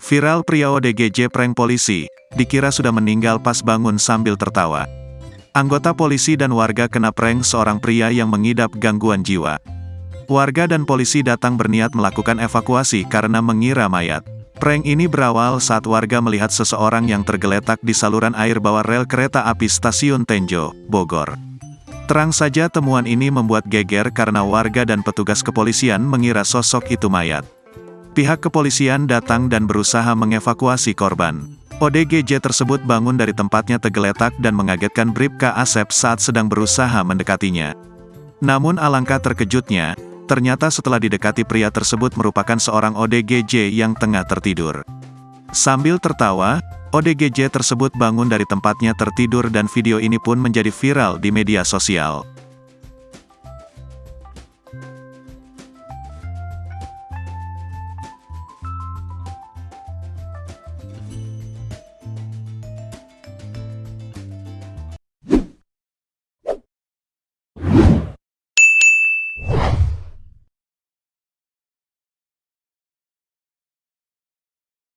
Viral pria ODGJ prank polisi, dikira sudah meninggal pas bangun sambil tertawa. Anggota polisi dan warga kena prank seorang pria yang mengidap gangguan jiwa. Warga dan polisi datang berniat melakukan evakuasi karena mengira mayat. Prank ini berawal saat warga melihat seseorang yang tergeletak di saluran air bawah rel kereta api Stasiun Tenjo, Bogor. Terang saja temuan ini membuat geger karena warga dan petugas kepolisian mengira sosok itu mayat. Pihak kepolisian datang dan berusaha mengevakuasi korban. ODGJ tersebut bangun dari tempatnya tergeletak dan mengagetkan Bribka Asep saat sedang berusaha mendekatinya. Namun alangkah terkejutnya, ternyata setelah didekati pria tersebut merupakan seorang ODGJ yang tengah tertidur. Sambil tertawa, ODGJ tersebut bangun dari tempatnya tertidur dan video ini pun menjadi viral di media sosial.